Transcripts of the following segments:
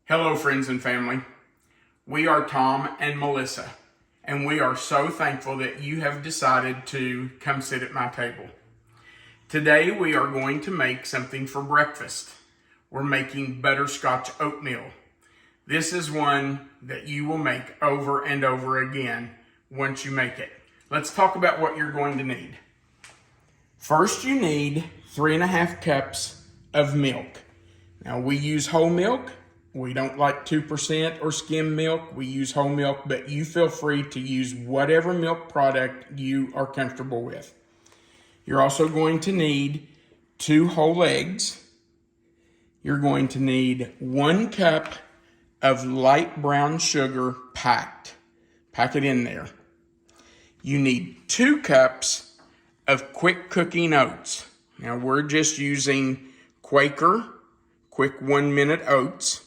Hello, friends and family. We are Tom and Melissa, and we are so thankful that you have decided to come sit at my table. Today, we are going to make something for breakfast. We're making butterscotch oatmeal. This is one that you will make over and over again once you make it. Let's talk about what you're going to need. First, you need 3.5 cups of milk. Now, we use whole milk. We don't like 2% or skim milk. We use whole milk, but you feel free to use whatever milk product you are comfortable with. You're also going to need 2 whole eggs. You're going to need 1 cup of light brown sugar packed. Pack it in there. You need 2 cups of quick cooking oats. Now we're just using Quaker quick 1-minute oats.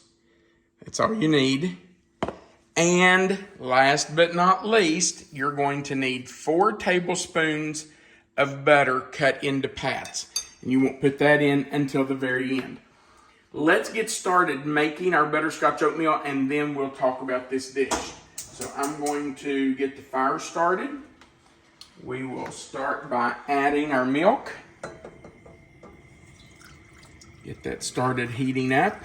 That's all you need. And last but not least, you're going to need 4 tablespoons of butter cut into pats. And you won't put that in until the very end. Let's get started making our butterscotch oatmeal, and then we'll talk about this dish. So I'm going to get the fire started. We will start by adding our milk. Get that started heating up.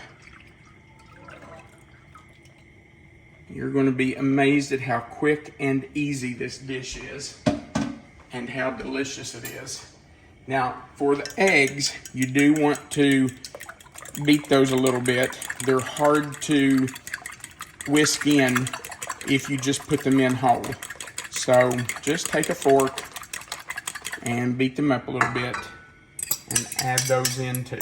You're going to be amazed at how quick and easy this dish is and how delicious it is. Now, for the eggs, you do want to beat those a little bit. They're hard to whisk in if you just put them in whole. So just take a fork and beat them up a little bit and add those in too.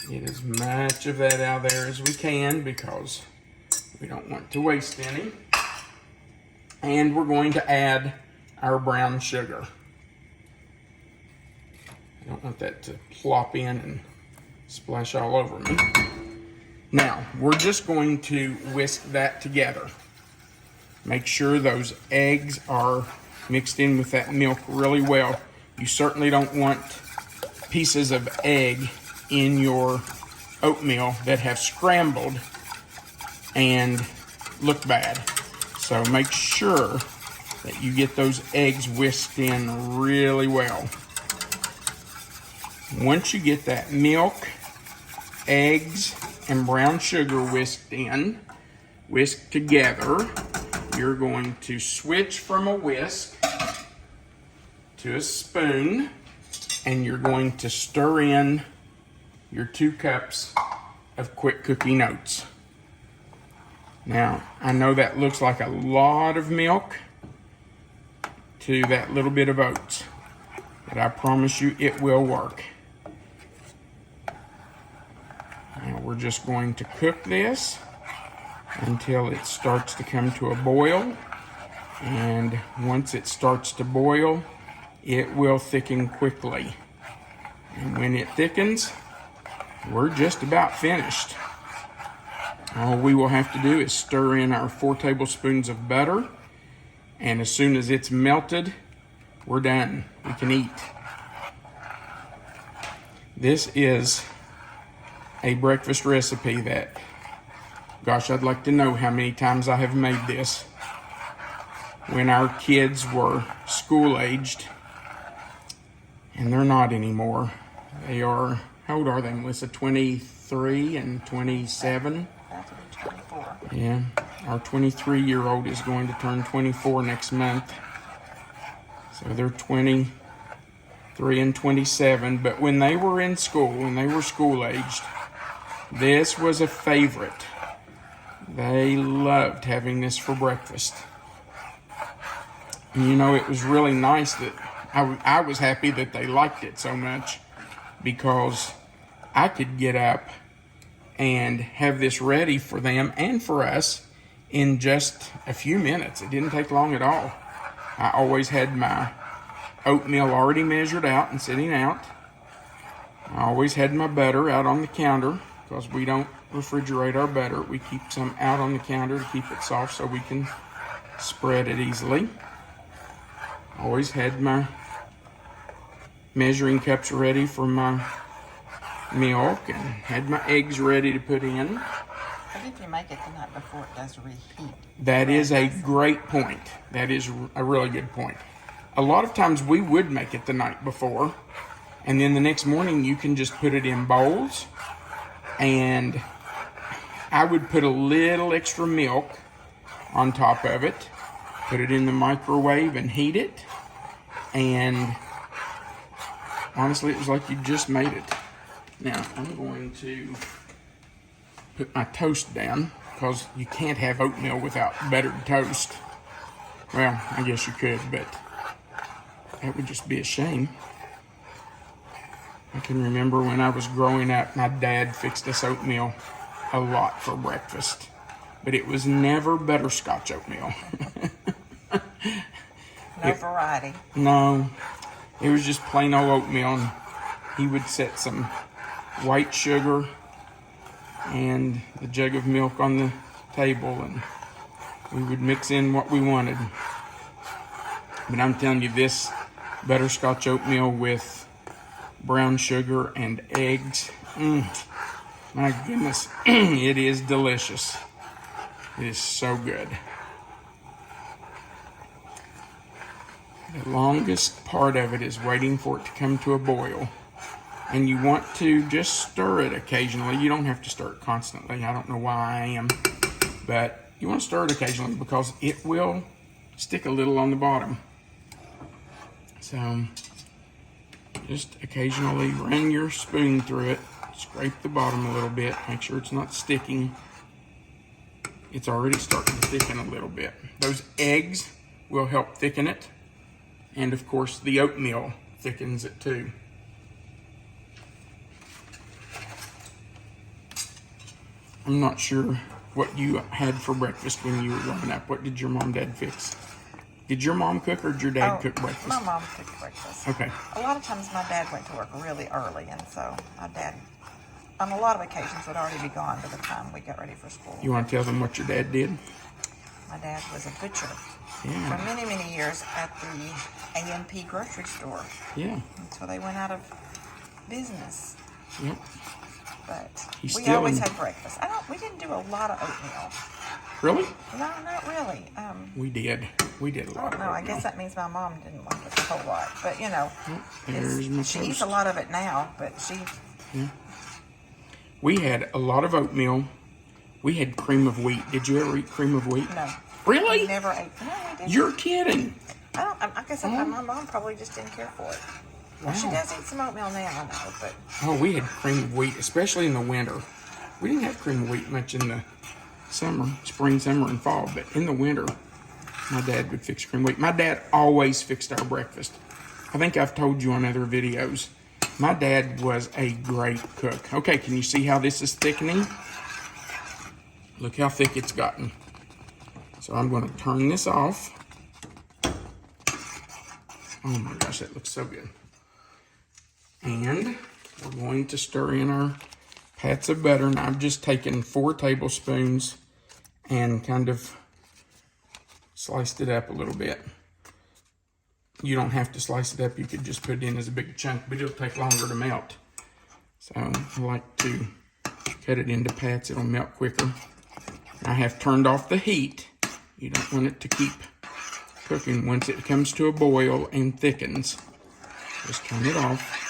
Get as much of that out there as we can because we don't want to waste any. And we're going to add our brown sugar. I don't want that to plop in and splash all over me. Now, we're just going to whisk that together. Make sure those eggs are mixed in with that milk really well. You certainly don't want pieces of egg in your oatmeal that have scrambled and look bad. So make sure that you get those eggs whisked in really well. Once you get that milk, eggs, and brown sugar whisked together, you're going to switch from a whisk to a spoon, and you're going to stir in your 2 cups of quick cooking oats. Now, I know that looks like a lot of milk to that little bit of oats, but I promise you it will work. Now we're just going to cook this until it starts to come to a boil, and once it starts to boil, it will thicken quickly. And when it thickens, we're just about finished. All we will have to do is stir in our 4 tablespoons of butter, and as soon as it's melted, we're done. We can eat. This is a breakfast recipe that, gosh, I'd like to know how many times I have made this when our kids were school-aged, and they're not anymore. They are, how old are they, Melissa? 23 and 27? Yeah, our 23-year-old is going to turn 24 next month. So they're 23 and 27. But when they were in school, when they were school-aged, this was a favorite. They loved having this for breakfast. And you know, it was really nice that I was happy that they liked it so much, because I could get up and have this ready for them and for us in just a few minutes. It didn't take long at all. I always had my oatmeal already measured out and sitting out. I always had my butter out on the counter because we don't refrigerate our butter. We keep some out on the counter to keep it soft so we can spread it easily. Always had my measuring cups ready for my milk and had my eggs ready to put in. But if you make it the night before, it does reheat. That is a great point. That is a really good point. A lot of times we would make it the night before, and then the next morning you can just put it in bowls, and I would put a little extra milk on top of it, put it in the microwave and heat it, and honestly it was like you just made it. Now I'm going to put my toast down because you can't have oatmeal without buttered toast. Well, I guess you could, but that would just be a shame. I can remember when I was growing up, my dad fixed us oatmeal a lot for breakfast, but it was never butterscotch oatmeal. No variety. No, it was just plain old oatmeal, and he would set some white sugar and a jug of milk on the table, and we would mix in what we wanted. But I'm telling you, this butterscotch oatmeal with brown sugar and eggs, my goodness, it is delicious. It is so good. The longest part of it is waiting for it to come to a boil. And you want to just stir it occasionally. You don't have to stir it constantly. I don't know why I am. But you want to stir it occasionally because it will stick a little on the bottom. So just occasionally run your spoon through it. Scrape the bottom a little bit. Make sure it's not sticking. It's already starting to thicken a little bit. Those eggs will help thicken it. And of course the oatmeal thickens it too. I'm not sure what you had for breakfast when you were growing up. What did your mom and dad fix? Did your mom cook or did your dad cook breakfast? My mom cooked breakfast. Okay. A lot of times my dad went to work really early, and so my dad, on a lot of occasions, would already be gone by the time we got ready for school. You want to tell them what your dad did? My dad was a butcher for Yeah. many, many years at the A&P grocery store Yeah. until they went out of business. Yep. But He's we still always in- had breakfast. We didn't do a lot of oatmeal. Really? No, not really. We did. We did a lot of No, I oatmeal. guess that means my mom didn't like it a whole lot. But, you know, There's my she eats toast. a lot of it now, but she... We had a lot of oatmeal. We had cream of wheat. Did you ever eat cream of wheat? No. Really? We never ate. No, we didn't. You're kidding. I guess my mom probably just didn't care for it. Well, she does eat some oatmeal now, I know, but... Oh, we had cream of wheat, especially in the winter. We didn't have cream of wheat much in the summer, spring, summer, and fall, but in the winter, my dad would fix cream of wheat. My dad always fixed our breakfast. I think I've told you on other videos. My dad was a great cook. Okay, can you see how this is thickening? Look how thick it's gotten. So I'm going to turn this off. Oh my gosh, that looks so good. And we're going to stir in our pats of butter. And I've just taken 4 tablespoons and kind of sliced it up a little bit. You don't have to slice it up. You could just put it in as a big chunk, but it'll take longer to melt. So I like to cut it into pats. It'll melt quicker. I have turned off the heat. You don't want it to keep cooking. Once it comes to a boil and thickens, just turn it off.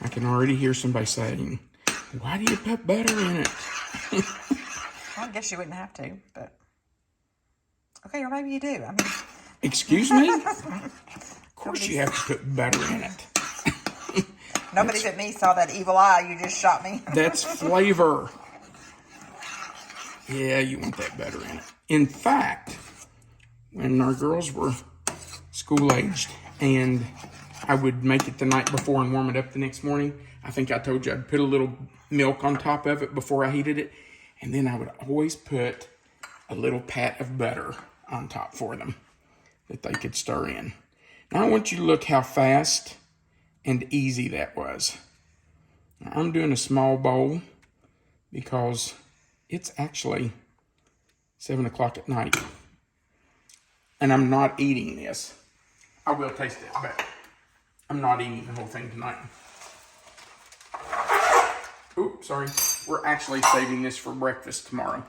I can already hear somebody saying, why do you put butter in it? Well, I guess you wouldn't have to, but... Okay, or maybe you do. I mean... Excuse me? Of course you have to put butter in it. Nobody but me saw that evil eye you just shot me. That's flavor. Yeah, you want that butter in it. In fact, when our girls were school-aged and I would make it the night before and warm it up the next morning, I think I told you I'd put a little milk on top of it before I heated it, and then I would always put a little pat of butter on top for them that they could stir in. Now I want you to look how fast and easy that was. Now, I'm doing a small bowl because it's actually 7 o'clock at night. And I'm not eating this. I will taste it, but I'm not eating the whole thing tonight. sorry. We're actually saving this for breakfast tomorrow.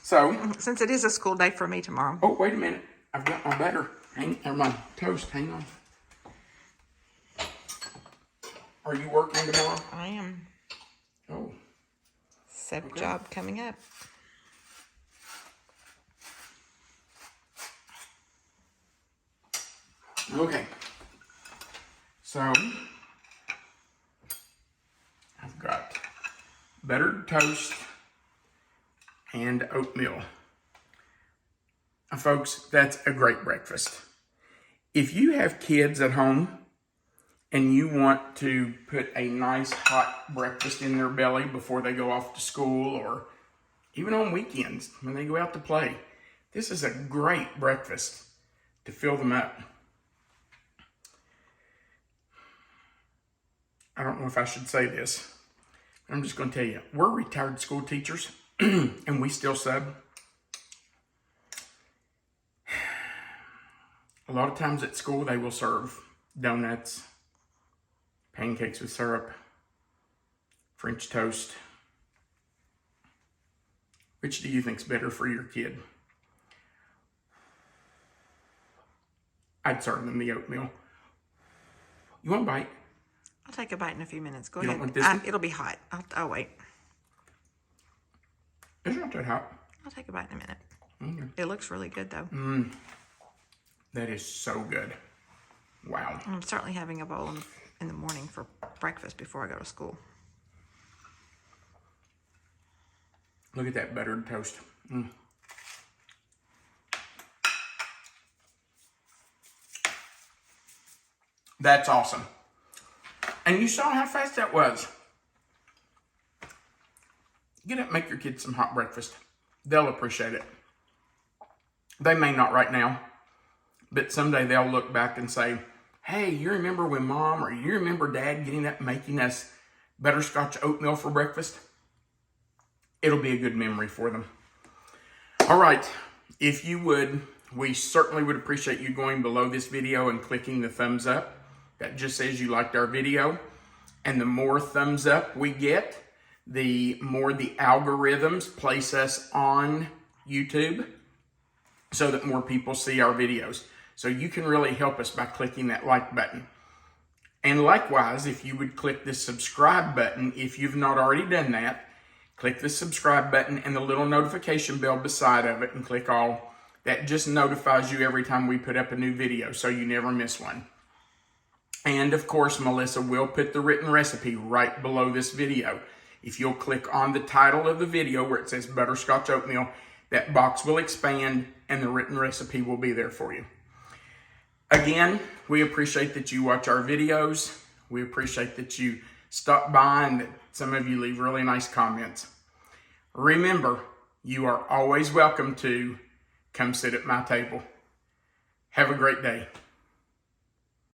So, since it is a school day for me tomorrow. oh, wait a minute. I've got my butter, or my toast. Hang on. Are you working tomorrow? I am. Oh. Sub job coming up. Okay. So, I've got buttered toast and oatmeal. Now, folks, that's a great breakfast. If you have kids at home and you want to put a nice hot breakfast in their belly before they go off to school, or even on weekends when they go out to play, this is a great breakfast to fill them up. I don't know if I should say this. I'm just going to tell you, we're retired school teachers and we still sub. A lot of times at school, they will serve donuts, pancakes with syrup, French toast. Which do you think's better for your kid? I'd serve them the oatmeal. You want a bite? I'll take a bite in a few minutes. Go You ahead. don't want this one? It'll be hot. I'll wait. It's not that hot. I'll take a bite in a minute. Okay. It looks really good, though. That is so good. Wow. I'm certainly having a bowl in the morning for breakfast before I go to school. Look at that buttered toast. That's awesome. And you saw how fast that was. Get up, make your kids some hot breakfast. They'll appreciate it. They may not right now, but someday they'll look back and say, hey, you remember when Mom or you remember Dad getting up making us butterscotch oatmeal for breakfast? It'll be a good memory for them. All right, if you would, we certainly would appreciate you going below this video and clicking the thumbs up. That just says you liked our video. And the more thumbs up we get, the more the algorithms place us on YouTube so that more people see our videos. So you can really help us by clicking that like button. And likewise, if you would click the subscribe button, if you've not already done that, click the subscribe button and the little notification bell beside of it and click all. That just notifies you every time we put up a new video so you never miss one. And of course, Melissa will put the written recipe right below this video. If you'll click on the title of the video where it says Butterscotch Oatmeal, that box will expand and the written recipe will be there for you. Again, we appreciate that you watch our videos. We appreciate that you stop by and that some of you leave really nice comments. Remember, you are always welcome to come sit at my table. Have a great day.